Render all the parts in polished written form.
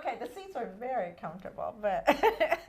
okay. The seats were very comfortable, but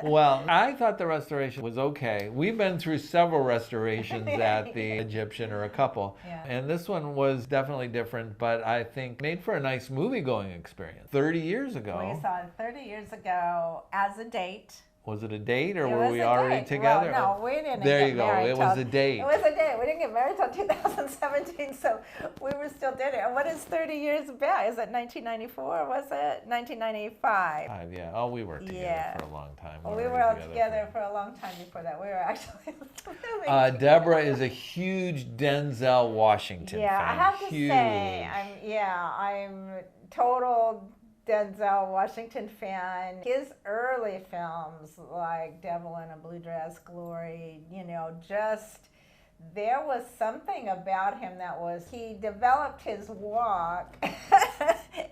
Well, I thought the restoration was okay. We've been through several restorations at the Egyptian, or a couple, Yeah. and this one was definitely different, but I think made for a nice movie-going experience. 30 years ago. we saw it 30 years ago as a date. Was it a date, or It were was we a already date. together? Well, no, we didn't There get you go. married It was till- a date. It was a date. We didn't get married until 2017, so we were still dating. And what is 30 years back? Is it 1994? Was it 1995? Yeah. Oh, we worked together Yeah. for a long time. We already were all together for a long time before that. We were actually living Debra is a huge Denzel Washington Yeah, fan. I have to Huge. say, I'm total Denzel Washington fan. His early films like Devil in a Blue Dress, Glory, just there was something about him that was, he developed his walk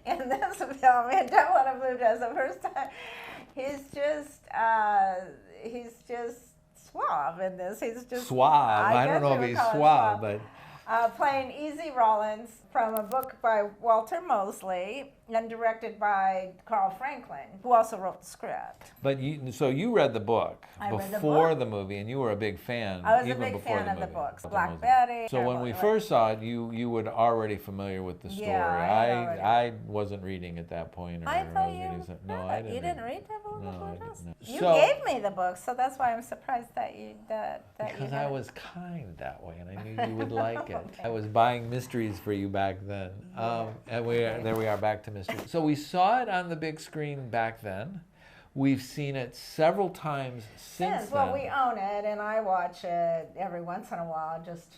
in this film, in Devil in a Blue Dress, the first time. He's just suave in this. He's just Suave. I don't guess know we if would he's call it suave, but playing Easy Rollins from a book by Walter Mosley and directed by Carl Franklin, who also wrote the script. But so you read the book I read the before book. the movie, and you were a big fan. I was a even big before fan the of the movie. books. Walter Black Mosley. Betty. So when we first saw it, you were already familiar with the story. Yeah, I wasn't reading at that point. Or I thought was you reading some- No, read I it. didn't. You didn't read Devil in the No, Blue I Dress? didn't. You So- gave me the book, so that's why I'm surprised that you Because you I had it. was kind that way, and I knew you would like it. I was buying mysteries for you back then. And there we are, back to mysteries. So we saw it on the big screen back then. We've seen it several times since then. Well, we own it, and I watch it every once in a while just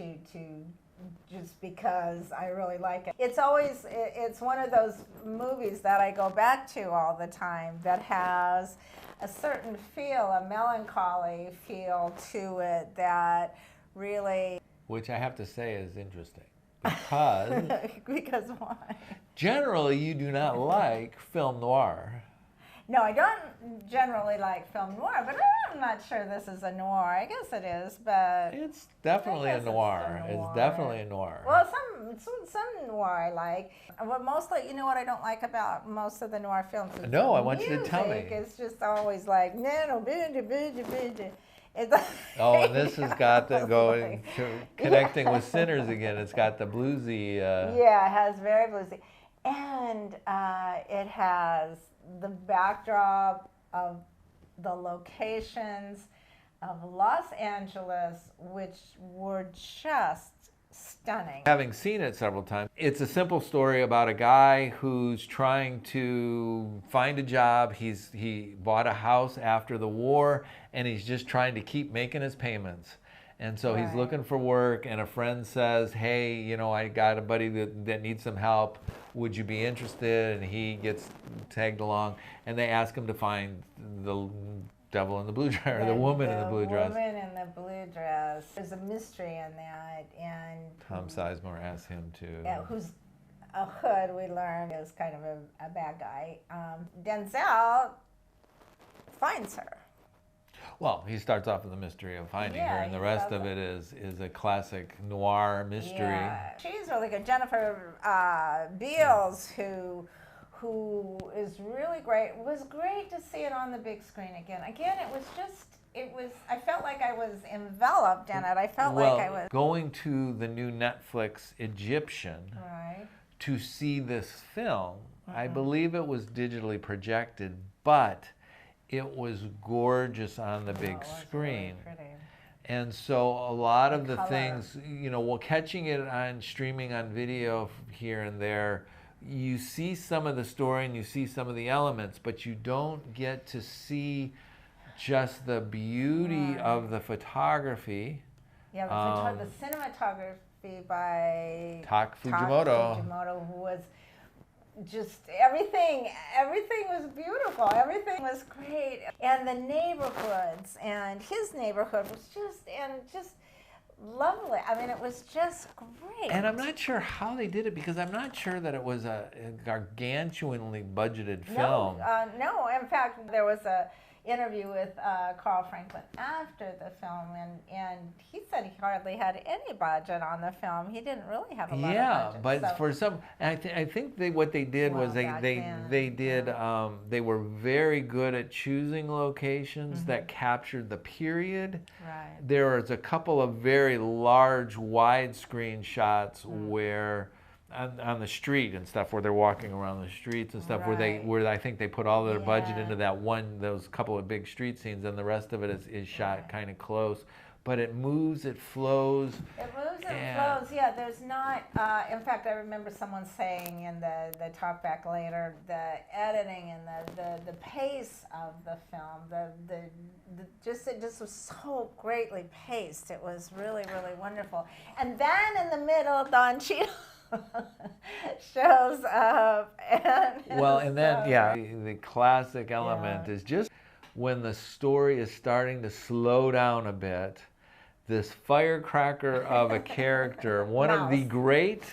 because I really like it. It's one of those movies that I go back to all the time that has a certain feel, a melancholy feel to it that really... Which I have to say is interesting. Because Because why? generally you do not like film noir. No, I don't generally like film noir, but I'm not sure this is a noir. I guess it is, but... It's definitely I a guess noir. it's a noir. It's definitely a noir. Well, some noir I like. But mostly, you know what I don't like about most of the noir films? Is No, the I want you to tell me. It's just always like, it's Oh, and this has got the going to connecting with sinners again. It's got the bluesy. Yeah, it has very bluesy. And it has the backdrop of the locations of Los Angeles, which were just stunning. Having seen it several times, it's a simple story about a guy who's trying to find a job. He bought a house after the war, and he's just trying to keep making his payments. And so he's looking for work, and a friend says, hey, I got a buddy that needs some help. Would you be interested? And he gets tagged along, and they ask him to find the devil in the blue dress, or the woman in the blue dress. The woman in the blue dress. There's a mystery in that, and Tom Sizemore asks him to... Yeah, who's a hood, we learn, is kind of a bad guy. Denzel finds her. Well, he starts off with the mystery of finding her, and the rest of it is a classic noir mystery. Yeah, she's really good. Jennifer Beals, who is really great. It was great to see it on the big screen again. Again, I felt like I was enveloped in it. I felt like I was... going to the new Netflix Egyptian to see this film, I believe it was digitally projected, but it was gorgeous on the big screen. Really pretty. And so a lot of the color. things, catching it on streaming on video here and there, you see some of the story and you see some of the elements, but you don't get to see just the beauty of the photography. Yeah, the cinematography by Tak Fujimoto. Who was just everything was beautiful. Everything was great. And the neighborhoods, and his neighborhood was just lovely. I mean, it was just great. And I'm not sure how they did it, because I'm not sure that it was a gargantuanly budgeted film. No, in fact, there was interview with Carl Franklin after the film, and he said he hardly had any budget on the film. He didn't really have a lot of budget. Yeah, but for some, I think what they did was they did they were very good at choosing locations that captured the period. Right. There was a couple of very large widescreen shots where on the street and stuff, where they're walking around the streets and stuff, where I think they put all their budget into those couple of big street scenes, and the rest of it is shot kind of close. But it moves, it flows. It moves and flows, yeah. There's not, in fact, I remember someone saying in the talk back later, the editing and the pace of the film, it just was so greatly paced. It was really, really wonderful. And then in the middle, Don Cheadle shows up. And then, the classic element is just when the story is starting to slow down a bit, this firecracker of a character, one of the great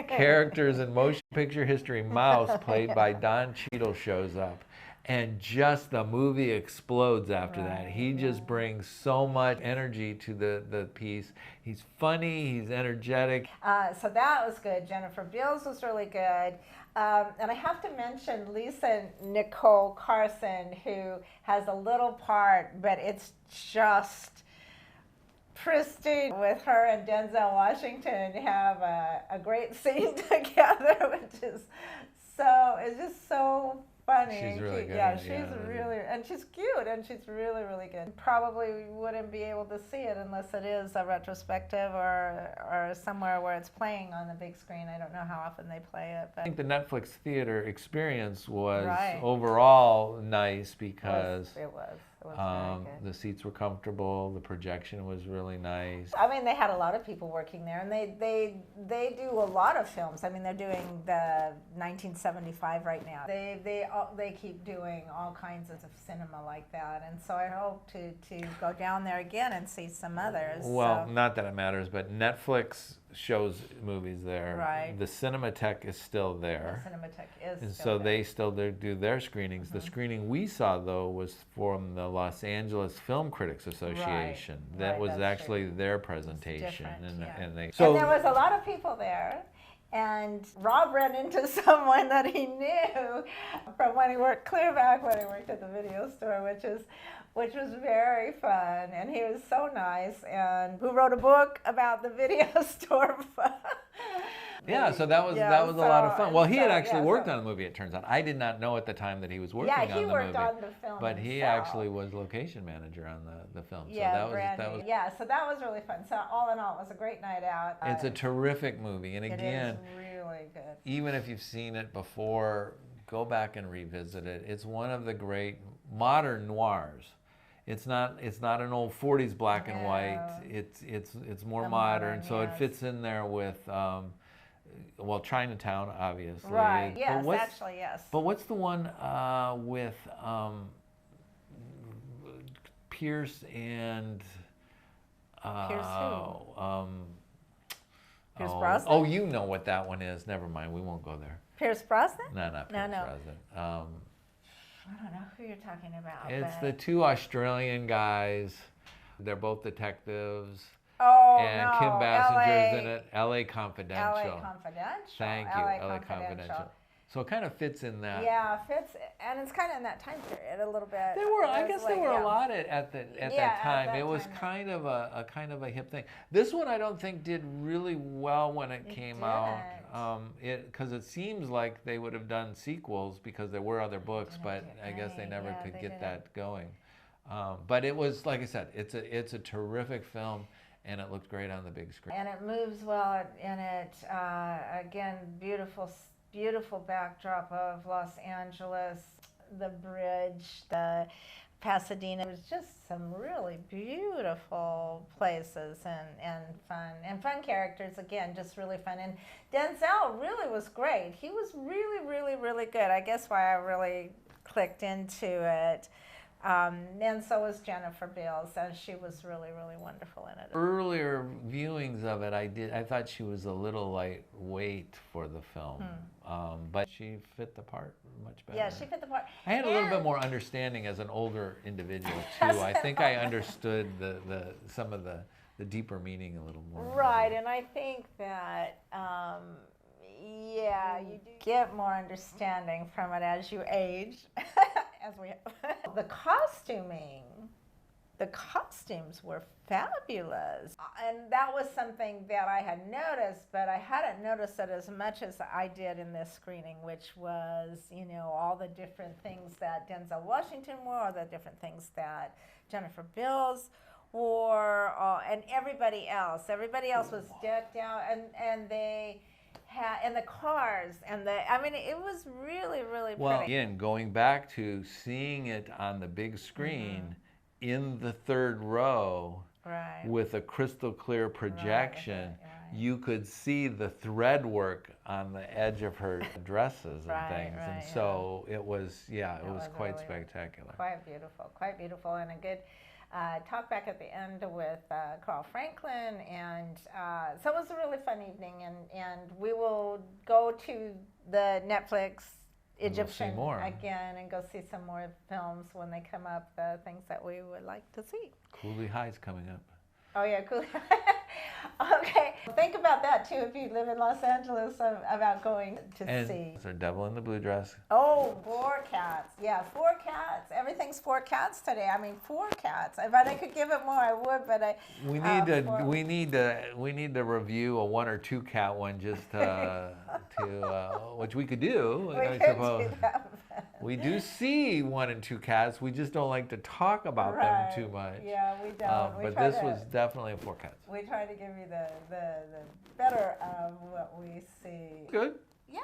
characters in motion picture history, Mouse, played by Don Cheadle, shows up. And just the movie explodes after that. He just brings so much energy to the piece. He's funny, he's energetic. So that was good. Jennifer Beals was really good. And I have to mention Lisa Nicole Carson, who has a little part, but it's just pristine. With her and Denzel Washington have a great scene together, which is it's just so funny. She's really good. Yeah, and she's cute, and she's really, really good. Probably wouldn't be able to see it unless it is a retrospective or somewhere where it's playing on the big screen. I don't know how often they play it. But I think the Netflix theater experience was overall nice because it was very good. The seats were comfortable, the projection was really nice. I mean, they had a lot of people working there, and they do a lot of films. I mean, they're doing the 1975 right now. They keep doing all kinds of cinema like that, and so I hope to go down there again and see some others. Well, not that it matters, but Netflix shows movies there. Right. The Cinematech is still there. The Cinematech is and still so there. they still do their screenings. The screening we saw, though, was from the Los Angeles Film Critics Association. That was actually their presentation. And there was a lot of people there. And Rob ran into someone that he knew from when he worked clear back when he worked at the video store, which was very fun. And he was so nice, and who wrote a book about the video store. Yeah, so that was a lot of fun. Well, he had actually worked on the movie, it turns out. I did not know at the time that he was working on the movie. Yeah, he worked on the film but he actually was location manager on the film. Yeah, so that was really fun. So all in all, it was a great night out. It's a terrific movie, and again, it is really good. Even if you've seen it before, go back and revisit it. It's one of the great modern noirs. It's not an old 40s black and white. It's more modern, so it fits in there with Chinatown, obviously. Right. Yes. Actually, yes. But what's the one with Pierce and Pierce who? Pierce oh, Brosnan? Oh, you know what that one is. Never mind. We won't go there. Pierce Brosnan? No, not Pierce Brosnan. I don't know who you're talking about. It's the two Australian guys. They're both detectives. Oh, and Kim Bassinger's in it. L.A. Confidential. L.A. Confidential. Thank you. L.A. Confidential. So it kind of fits in that. Yeah, fits, and it's kind of in that time period a little bit. I guess there were a lot at that time. It was kind of a hip thing. This one I don't think did really well when it came out, because it seems like they would have done sequels because there were other books, but I guess they never could get that going. But it was, like I said, it's a terrific film. And it looked great on the big screen. And it moves well in it. Again, beautiful backdrop of Los Angeles, the bridge, the Pasadena. It was just some really beautiful places and fun characters. Again, just really fun. And Denzel really was great. He was really, really, really good. I guess why I really clicked into it. And so was Jennifer Beals, and she was really, really wonderful in it. Earlier viewings of it, I thought she was a little lightweight for the film. But she fit the part much better. Yeah, she fit the part. I had a little bit more understanding as an older individual too. I think I understood some of the deeper meaning a little more. Right, and I think that yeah, you do get more understanding from it as you age, as we have. The costuming, the costumes were fabulous, and that was something that I had noticed, but I hadn't noticed it as much as I did in this screening, which was, you know, all the different things that Denzel Washington wore, all the different things that Jennifer Beals wore, and everybody else. Everybody else was decked out, and they had, and the cars, and I mean, it was really, really pretty. Well, again, going back to seeing it on the big screen in the third row with a crystal clear projection, you could see the thread work on the edge of her dresses and things. And so it was, it was quite really spectacular. Quite beautiful, and a good talk back at the end with Carl Franklin, and so it was a really fun evening, and we will go to the Netflix Egyptian again and go see some more films when they come up, the things that we would like to see. Cooley High's coming up. Oh yeah, Cooley. Okay, think about that too if you live in Los Angeles, about going to see. Is there Devil in the Blue Dress? Oh, 4 cats. Yeah, 4 cats. Everything's 4 cats today. I mean, 4 cats. If I could give it more, I would, but we need to review a 1 or 2 cat one just which we could do. I suppose. Do that. We do see 1 and 2 cats. We just don't like to talk about them too much. Yeah, we don't. But this was definitely a 4 cats. We try to give you the better of what we see. Good. Yeah.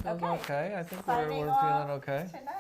Okay. I think we're feeling okay. Tonight.